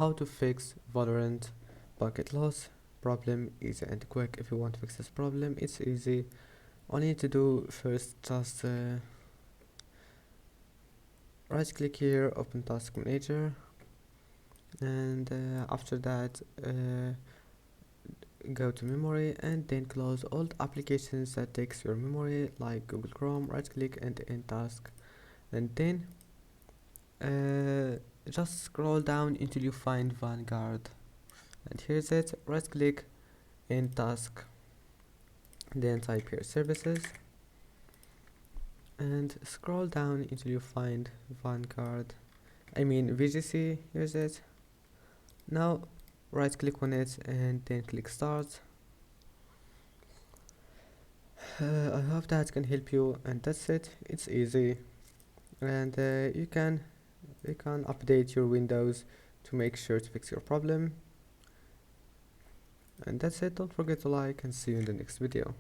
how to fix Valorant bucket loss problem easy and quick. If you want to fix this problem, it's easy. All you need to do first, just right click here, open task manager, and after that go to memory and then close all the applications that takes your memory like Google Chrome. Right click and end task, and then just scroll down until you find Vanguard, and here's it. Right click, end task, then type here services and scroll down until you find Vanguard, VGC. Here's it. Now right click on it and then click start. I hope that can help you, and that's it. It's easy, and you can update your Windows to make sure to fix your problem. And that's it. Don't forget to like, and see you in the next video.